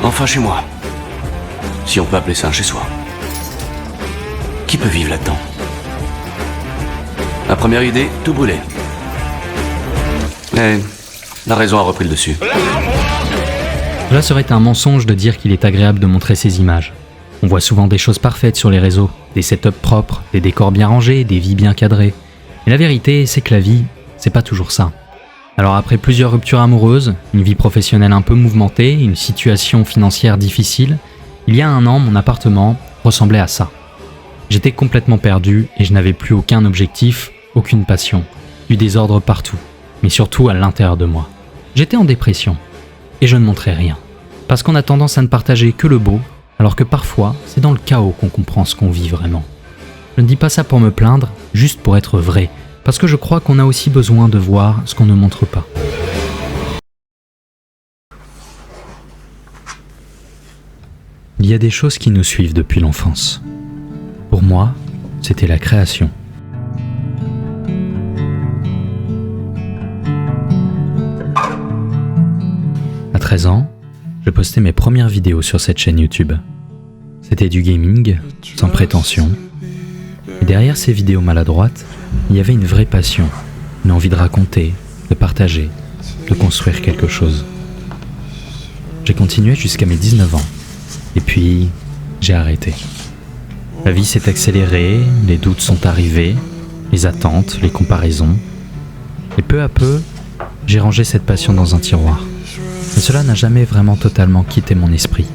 Enfin chez moi. Si on peut appeler ça un chez-soi. Qui peut vivre là-dedans? La première idée, tout brûler. Mais la raison a repris le dessus. Cela serait un mensonge de dire qu'il est agréable de montrer ces images. On voit souvent des choses parfaites sur les réseaux, des setups propres, des décors bien rangés, des vies bien cadrées. Mais la vérité, c'est que la vie, c'est pas toujours ça. Alors après plusieurs ruptures amoureuses, une vie professionnelle un peu mouvementée, une situation financière difficile, il y a 1 an, mon appartement ressemblait à ça. J'étais complètement perdu et je n'avais plus aucun objectif, aucune passion, du désordre partout, mais surtout à l'intérieur de moi. J'étais en dépression et je ne montrais rien, parce qu'on a tendance à ne partager que le beau, alors que parfois, c'est dans le chaos qu'on comprend ce qu'on vit vraiment. Je ne dis pas ça pour me plaindre, juste pour être vrai, parce que je crois qu'on a aussi besoin de voir ce qu'on ne montre pas. Il y a des choses qui nous suivent depuis l'enfance. Pour moi, c'était la création. À 13 ans, je postais mes premières vidéos sur cette chaîne YouTube. C'était du gaming, sans prétention. Et derrière ces vidéos maladroites, il y avait une vraie passion, une envie de raconter, de partager, de construire quelque chose. J'ai continué jusqu'à mes 19 ans. Et puis, j'ai arrêté. La vie s'est accélérée, les doutes sont arrivés, les attentes, les comparaisons. Et peu à peu, j'ai rangé cette passion dans un tiroir. Mais cela n'a jamais vraiment totalement quitté mon esprit.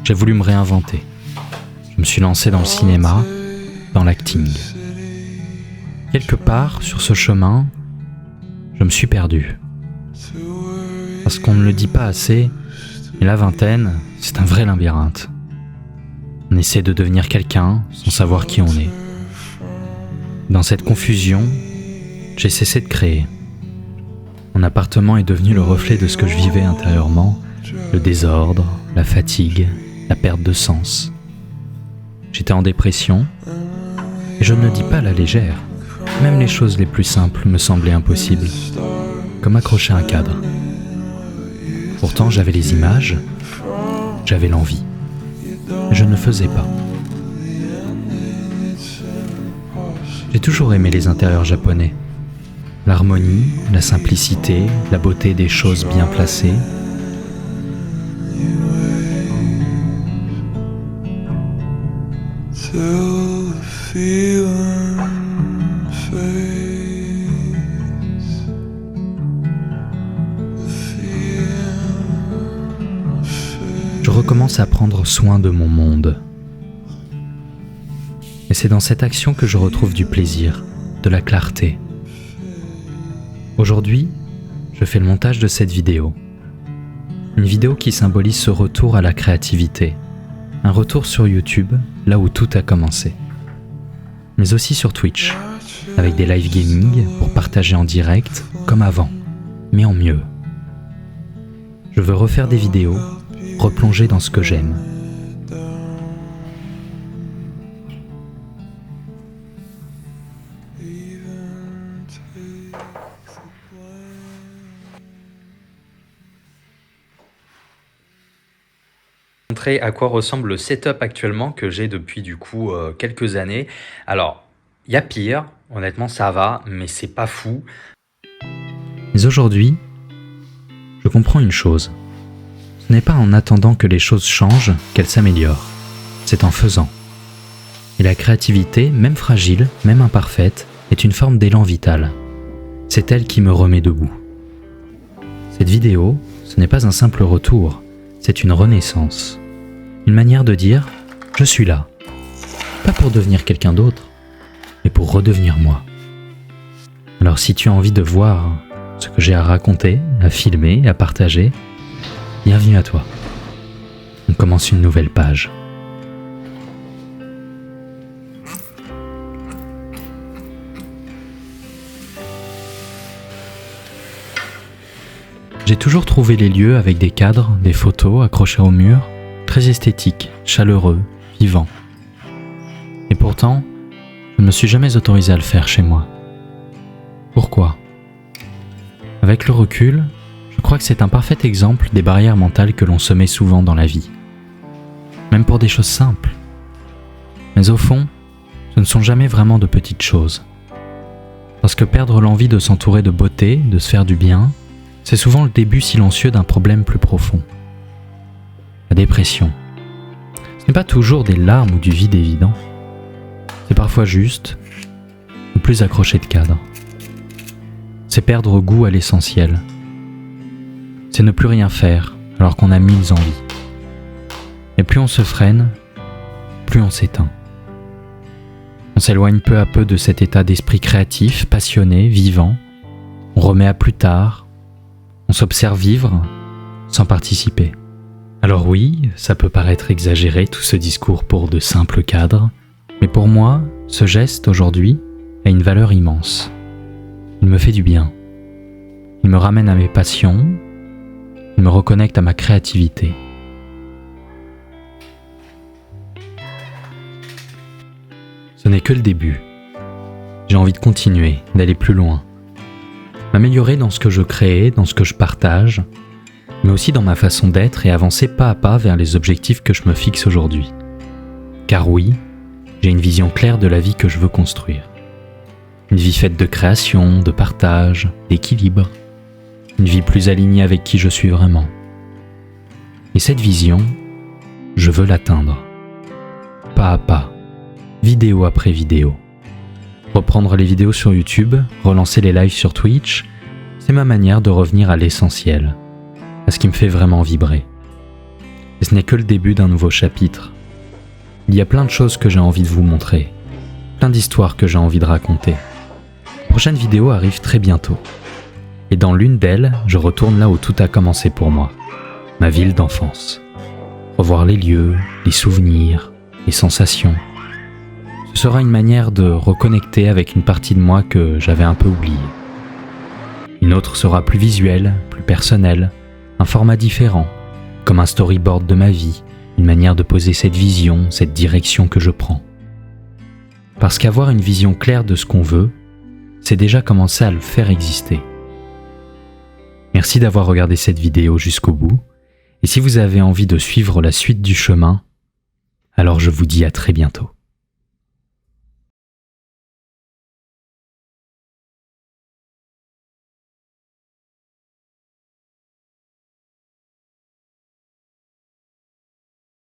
J'ai voulu me réinventer. Je me suis lancé dans le cinéma, dans l'acting. Quelque part, sur ce chemin, je me suis perdu. Parce qu'on ne le dit pas assez, mais la vingtaine, c'est un vrai labyrinthe. On essaie de devenir quelqu'un sans savoir qui on est. Dans cette confusion, j'ai cessé de créer. Mon appartement est devenu le reflet de ce que je vivais intérieurement, le désordre, la fatigue, la perte de sens. J'étais en dépression, et je ne le dis pas à la légère. Même les choses les plus simples me semblaient impossibles, comme accrocher un cadre. Pourtant, j'avais les images, j'avais l'envie, mais je ne faisais pas. J'ai toujours aimé les intérieurs japonais. L'harmonie, la simplicité, la beauté des choses bien placées. Je recommence à prendre soin de mon monde. Et c'est dans cette action que je retrouve du plaisir, de la clarté. Aujourd'hui, je fais le montage de cette vidéo. Une vidéo qui symbolise ce retour à la créativité. Un retour sur YouTube, là où tout a commencé. Mais aussi sur Twitch, avec des live gaming pour partager en direct, comme avant, mais en mieux. Je veux refaire des vidéos, replonger dans ce que j'aime. Montrer à quoi ressemble le setup actuellement que j'ai depuis du coup quelques années. Alors, il y a pire, honnêtement ça va, mais c'est pas fou. Mais aujourd'hui, je comprends une chose. Ce n'est pas en attendant que les choses changent qu'elles s'améliorent. C'est en faisant. Et la créativité, même fragile, même imparfaite, est une forme d'élan vital. C'est elle qui me remet debout. Cette vidéo, ce n'est pas un simple retour, c'est une renaissance. Une manière de dire « je suis là ». Pas pour devenir quelqu'un d'autre, mais pour redevenir moi. Alors si tu as envie de voir ce que j'ai à raconter, à filmer, à partager, bienvenue à toi. On commence une nouvelle page. J'ai toujours trouvé les lieux avec des cadres, des photos accrochées au mur, très esthétiques, chaleureux, vivants. Et pourtant, je ne me suis jamais autorisé à le faire chez moi. Pourquoi ? Avec le recul, je crois crois que c'est un parfait exemple des barrières mentales que l'on se met souvent dans la vie. Même pour des choses simples. Mais au fond, ce ne sont jamais vraiment de petites choses. Parce que perdre l'envie de s'entourer de beauté, de se faire du bien, c'est souvent le début silencieux d'un problème plus profond. La dépression. Ce n'est pas toujours des larmes ou du vide évident. C'est parfois juste ne plus accrocher de cadre. C'est perdre goût à l'essentiel. C'est ne plus rien faire alors qu'on a 1000 envies. Et plus on se freine, plus on s'éteint. On s'éloigne peu à peu de cet état d'esprit créatif, passionné, vivant. On remet à plus tard. On s'observe vivre sans participer. Alors oui, ça peut paraître exagéré tout ce discours pour de simples cadres, mais pour moi, ce geste aujourd'hui a une valeur immense. Il me fait du bien. Il me ramène à mes passions. Il me reconnecte à ma créativité. Ce n'est que le début. J'ai envie de continuer, d'aller plus loin. M'améliorer dans ce que je crée, dans ce que je partage, mais aussi dans ma façon d'être et avancer pas à pas vers les objectifs que je me fixe aujourd'hui. Car oui, j'ai une vision claire de la vie que je veux construire. Une vie faite de création, de partage, d'équilibre. Une vie plus alignée avec qui je suis vraiment. Et cette vision, je veux l'atteindre. Pas à pas, vidéo après vidéo. Reprendre les vidéos sur YouTube, relancer les lives sur Twitch, c'est ma manière de revenir à l'essentiel, à ce qui me fait vraiment vibrer. Et ce n'est que le début d'un nouveau chapitre. Il y a plein de choses que j'ai envie de vous montrer, plein d'histoires que j'ai envie de raconter. La prochaine vidéo arrive très bientôt. Et dans l'une d'elles, je retourne là où tout a commencé pour moi, ma ville d'enfance. Revoir les lieux, les souvenirs, les sensations. Ce sera une manière de reconnecter avec une partie de moi que j'avais un peu oubliée. Une autre sera plus visuelle, plus personnelle, un format différent, comme un storyboard de ma vie, une manière de poser cette vision, cette direction que je prends. Parce qu'avoir une vision claire de ce qu'on veut, c'est déjà commencer à le faire exister. Merci d'avoir regardé cette vidéo jusqu'au bout, et si vous avez envie de suivre la suite du chemin, alors je vous dis à très bientôt.